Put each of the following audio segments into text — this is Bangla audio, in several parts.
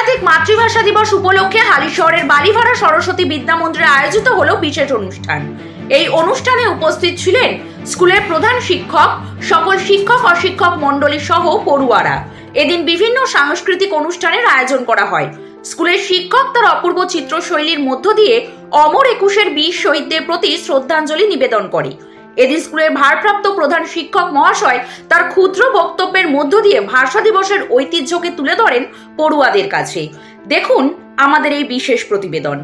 আন্তর্জাতিক মাতৃভাষা দিবস উপলক্ষে হালিশহরের বালিভাড়া সরস্বতী বিদ্যা মন্দিরে আয়োজিত হলো বিশেষ অনুষ্ঠান। এই অনুষ্ঠানে উপস্থিত ছিলেন স্কুলের প্রধান শিক্ষক, সকল শিক্ষক অশিক্ষক মণ্ডলী সহ পড়ুয়ারা। এদিন বিভিন্ন সাংস্কৃতিক অনুষ্ঠানের আয়োজন করা হয়। স্কুলের শিক্ষক তার অপূর্ব চিত্রশৈলীর মধ্য দিয়ে অমর একুশের বীর শহীদদের প্রতি শ্রদ্ধাঞ্জলি নিবেদন করে। এদিন স্কুলের ভারপ্রাপ্ত প্রধান শিক্ষক মহাশয় তার ক্ষুদ্র বক্তব্যের মধ্য দিয়ে ভাষা দিবসের ঐতিহ্যকে তুলে ধরেন পড়ুয়াদের কাছে। দেখুন আমাদের এই বিশেষ প্রতিবেদন।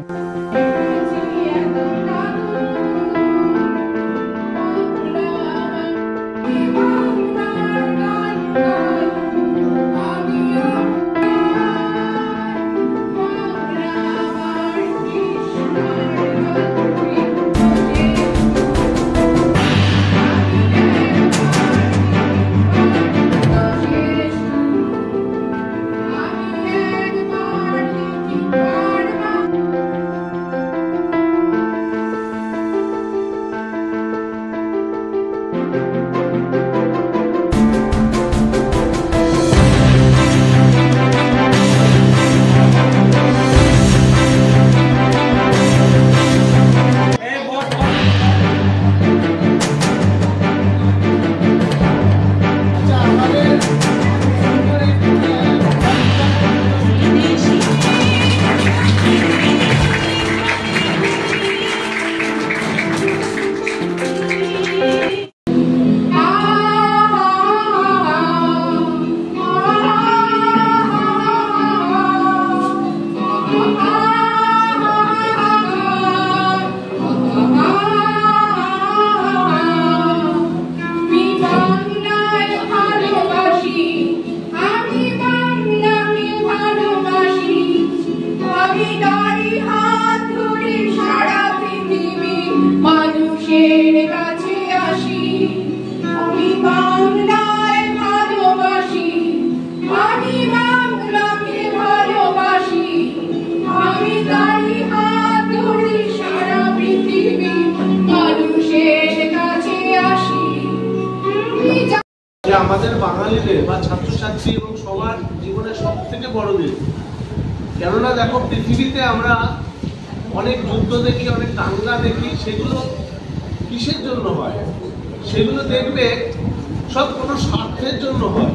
আমাদের বাঙালিদের বা ছাত্রছাত্রী এবং সবার জীবনের সব থেকে বড় দিন। কেননা দেখো, পৃথিবীতে আমরা অনেক যুদ্ধ দেখি, অনেক দাঙ্গা দেখি, সেগুলো কিসের জন্য হয়? সেগুলো দেখবে সব কোনো স্বার্থের জন্য হয়।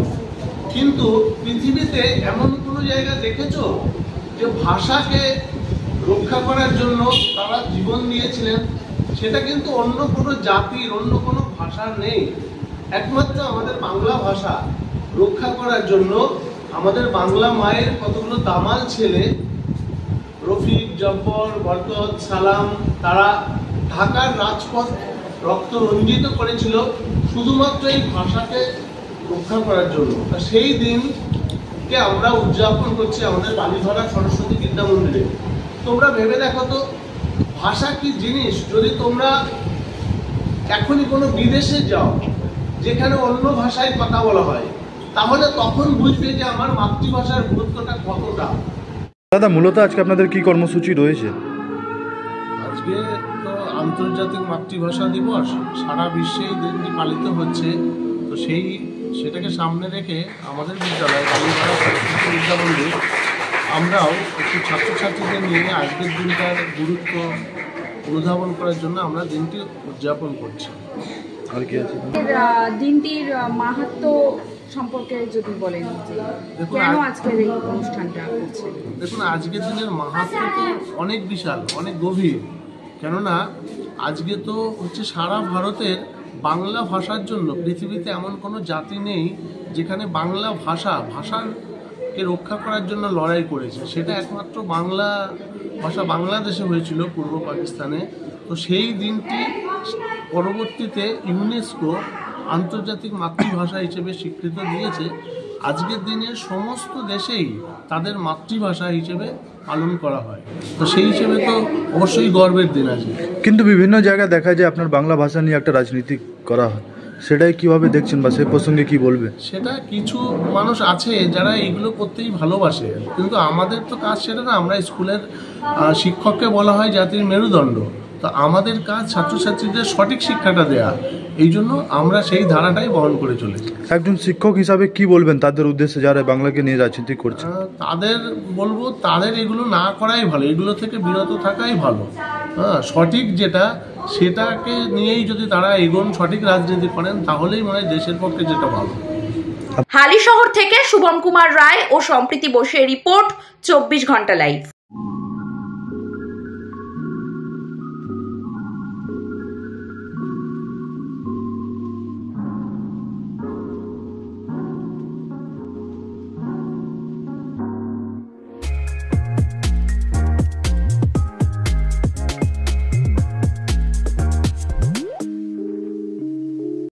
কিন্তু পৃথিবীতে এমন কোনো জায়গা দেখেছো যে ভাষাকে রক্ষা করার জন্য তারা জীবন দিয়েছিলেন? সেটা কিন্তু অন্য কোনো জাতির, অন্য কোনো ভাষার নেই। একমাত্র আমাদের বাংলা ভাষা রক্ষা করার জন্য আমাদের বাংলা মায়ের কতগুলো দামাল ছেলে, রফিক, জব্বর, বরকত, সালাম, তারা ঢাকার রাজপথ রক্ত রঞ্জিত করেছিল শুধুমাত্র এই ভাষাকে রক্ষা করার জন্য। সেই দিনকে আমরা উদযাপন করছি আমাদের বালিভাড়া সরস্বতী বিদ্যা মন্দিরে। তোমরা ভেবে দেখো তো, ভাষা কি জিনিস। যদি তোমরা এখনই কোনো বিদেশে যাও যেখানে অন্য ভাষায় কথা বলা হয়, তাহলে তখন বুঝবে যে আমার মাতৃভাষার গুরুত্বটা কতটা। দাদা, মূলত আজকে আপনাদের কি কর্মসূচি রয়েছে? আজকে তো আন্তর্জাতিক মাতৃভাষা দিবস, সারা বিশ্বে এই দিনটি পালিত হচ্ছে। তো সেটাকে সামনে রেখে আমাদের বিদ্যালয় বালিভাড়া সরস্বতী বিদ্যা মন্দির আমরাও একটু ছাত্রছাত্রীদের নিয়ে আজকের দিনটার গুরুত্ব অনুধাবন করার জন্য আমরা দিনটি উদযাপন করছি। আর কি আছে দিনটির মাহাত্ম্য সম্পর্কে যদি বলেন, কেন আজকের এই অনুষ্ঠানটা হচ্ছে? দেখুন, আজকের দিনের মাহাত্ম্য তো অনেক বিশাল, অনেক গভীর। কেননা আজকে তো হচ্ছে সারা ভারতের বাংলা ভাষার জন্য পৃথিবীতে এমন কোনো জাতি নেই যেখানে বাংলা ভাষাকে রক্ষা করার জন্য লড়াই করেছে। সেটা একমাত্র বাংলা ভাষা বাংলাদেশে হয়েছিল, পূর্ব পাকিস্তানে। তো সেই দিনটি পরবর্তীতে ইউনেস্কো আন্তর্জাতিক মাতৃভাষা হিসেবে স্বীকৃতি দিয়েছে। আজকের দিনে সমস্ত দেশেই তাদের মাতৃভাষা হিসেবে পালন করা হয়। তো সেই হিসেবে তো অবশ্যই গর্বের দিন আছে। কিন্তু বিভিন্ন জায়গায় দেখা যায় আপনার বাংলা ভাষা নিয়ে একটা রাজনীতি করা হয়, সেটাই কিভাবে দেখছেন বা সেই প্রসঙ্গে কি বলবে? সেটা কিছু মানুষ আছে যারা এইগুলো করতেই ভালোবাসে, কিন্তু আমাদের তো কাজ সেটা না। আমরা স্কুলের শিক্ষককে বলা হয় জাতির মেরুদণ্ড। তো আমাদের কাজ ছাত্রছাত্রীদের সঠিক শিক্ষাটা দেয়া। এই জন্য আমরা সেই ধারাটাই বহন করে চলেছি। একজন শিক্ষক হিসাবে কি বলবেন তাদের উদ্দেশ্যে যারা বাংলাকে নিয়ে রাজনীতি করছে? তাদের বলবো, তাদের এগুলো না করাই ভালো, এগুলো থেকে বিরত থাকাই ভালো। সঠিক যেটা সেটাকে নিয়েই যদি তারা এগোন, সঠিক রাজনীতি করেন, তাহলেই মনে হয় দেশের পক্ষে যেটা ভালো। হালিশহর থেকে শুভম কুমার রায় ও সম্প্রীতি বসুর রিপোর্ট, 24 ঘন্টা লাইভ।